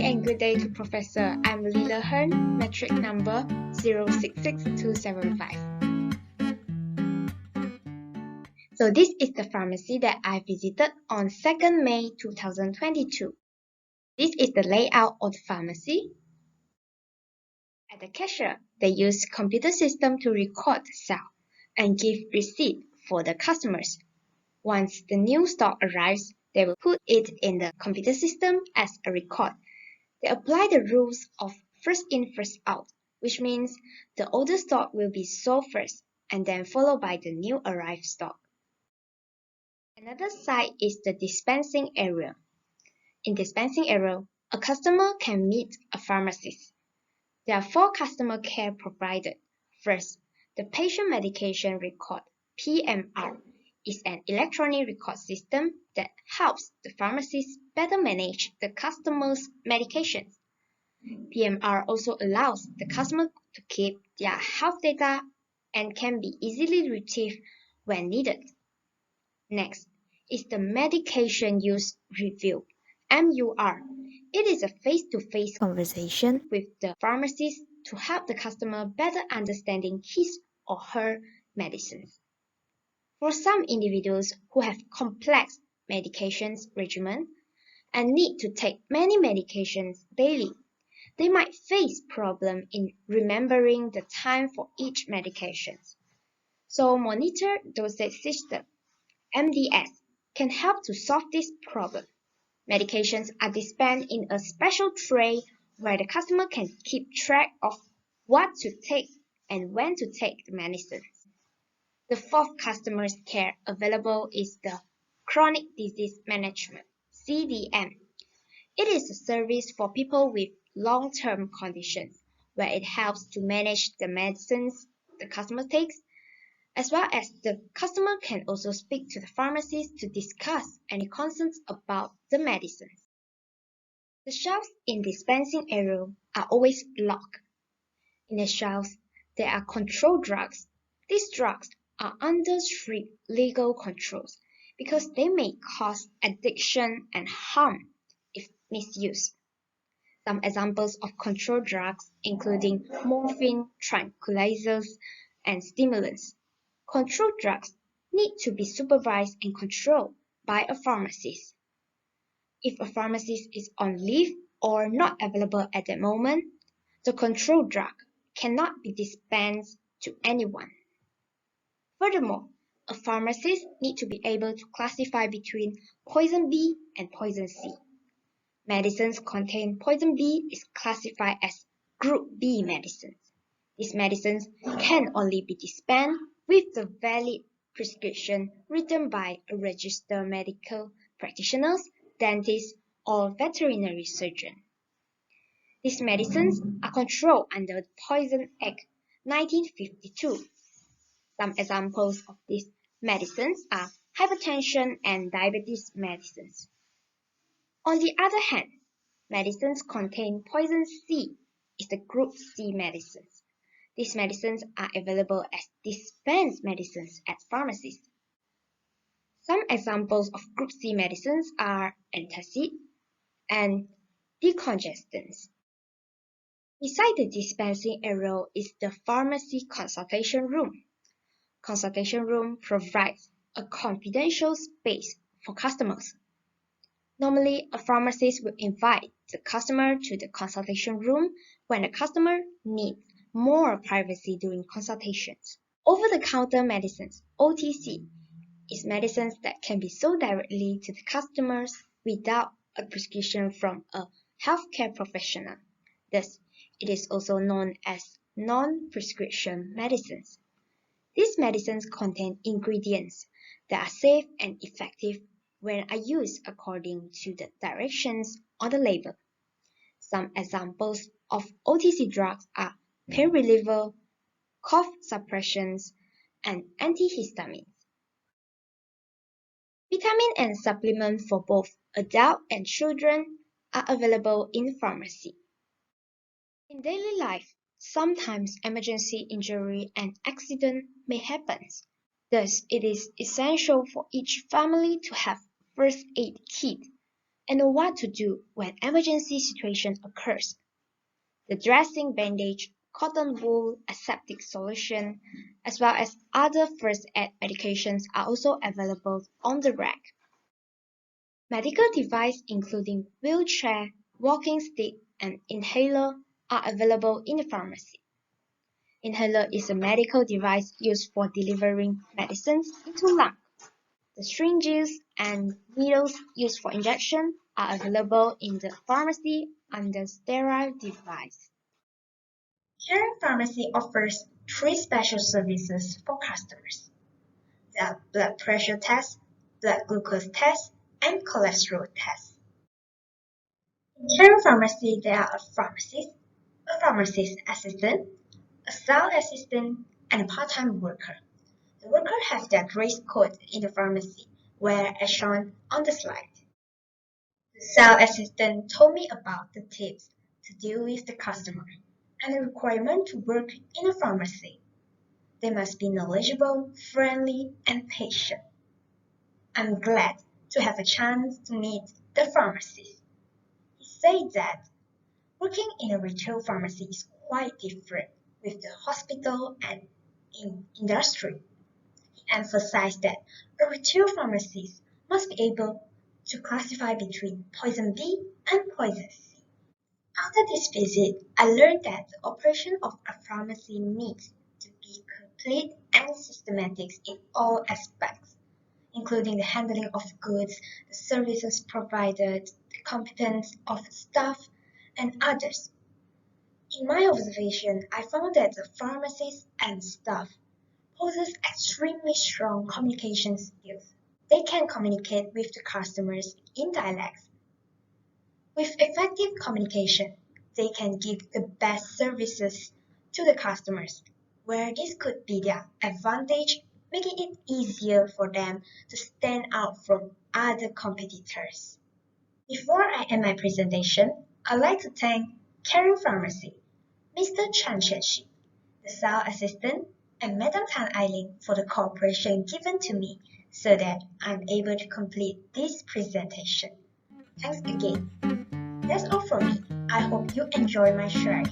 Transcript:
and good day to Professor. I'm Lila Hearn, metric number 066275. So this is the pharmacy that I visited on 2nd May 2022. This is the layout of the pharmacy. At the cashier, they use computer system to record the sale and give receipt for the customers. Once the new stock arrives, they will put it in the computer system as a record. They apply the rules of first in, first out, which means the older stock will be sold first and then followed by the new arrived stock. Another side is the dispensing area. In dispensing area, a customer can meet a pharmacist. There are 4 customer care provided. First, the patient medication record, PMR, is an electronic record system that helps the pharmacist better manage the customer's medications. PMR also allows the customer to keep their health data and can be easily retrieved when needed. Next is the medication use review, MUR. It is a face-to-face conversation with the pharmacist to help the customer better understanding his or her medicines. For some individuals who have complex medications regimen and need to take many medications daily, they might face problem in remembering the time for each medication. So monitor dosage system, MDS, can help to solve this problem. Medications are dispensed in a special tray where the customer can keep track of what to take and when to take the medicines. The 4th customer care available is the Chronic Disease Management, CDM. It is a service for people with long-term conditions where it helps to manage the medicines the customer takes, as well as the customer can also speak to the pharmacist to discuss any concerns about the medicines. The shelves in dispensing area are always locked. In the shelves, there are controlled drugs. These drugs are under strict legal controls because they may cause addiction and harm if misused. Some examples of controlled drugs including morphine, tranquilizers, and stimulants. Controlled drugs need to be supervised and controlled by a pharmacist. If a pharmacist is on leave or not available at that moment, the controlled drug cannot be dispensed to anyone. Furthermore, a pharmacist needs to be able to classify between poison B and poison C. Medicines containing poison B is classified as Group B medicines. These medicines can only be dispensed with the valid prescription written by a registered medical practitioner, dentist, or veterinary surgeon. These medicines are controlled under the Poison Act 1952. Some examples of these medicines are hypertension and diabetes medicines. On the other hand, medicines containing poison C is the Group C medicines. These medicines are available as dispensed medicines at pharmacies. Some examples of Group C medicines are antacid and decongestants. Beside the dispensing area is the pharmacy consultation room. Consultation room provides a confidential space for customers. Normally, a pharmacist will invite the customer to the consultation room when the customer needs more privacy during consultations. Over-the-counter medicines, OTC, is medicines that can be sold directly to the customers without a prescription from a healthcare professional. Thus, it is also known as non-prescription medicines. These medicines contain ingredients that are safe and effective when are used according to the directions on the label. Some examples of OTC drugs are pain reliever, cough suppressions, and antihistamines. Vitamin and supplements for both adult and children are available in pharmacy. In daily life, sometimes emergency injury and accident may happen. Thus, it is essential for each family to have first aid kit and know what to do when emergency situation occurs. The dressing bandage, cotton wool, aseptic solution, as well as other first aid medications are also available on the rack. Medical devices including wheelchair, walking stick, and inhaler are available in the pharmacy. Inhaler is a medical device used for delivering medicines into lungs. The syringes and needles used for injection are available in the pharmacy under sterile device. Caring Pharmacy offers three special services for customers: the blood pressure test, blood glucose test, and cholesterol test. In Caring Pharmacy, there are a pharmacist assistant, a sales assistant, and a part-time worker. The worker has their dress code in the pharmacy, where as shown on the slide. The sales assistant told me about the tips to deal with the customer and the requirement to work in a pharmacy. They must be knowledgeable, friendly, and patient. I'm glad to have a chance to meet the pharmacist. He said that working in a retail pharmacy is quite different with the hospital and in industry. He emphasized that a retail pharmacist must be able to classify between poison B and poison C. After this visit, I learned that the operation of a pharmacy needs to be complete and systematic in all aspects, including the handling of goods, the services provided, the competence of staff, and others. In my observation, I found that the pharmacists and staff possess extremely strong communication skills. They can communicate with the customers in dialects. With effective communication, they can give the best services to the customers, where this could be their advantage, making it easier for them to stand out from other competitors. Before I end my presentation, I'd like to thank Caring Pharmacy, Mr. Chan Chen-shi, the sales assistant, and Madam Tan Eileen for the cooperation given to me so that I'm able to complete this presentation. Thanks again. That's all from me. I hope you enjoy my sharing.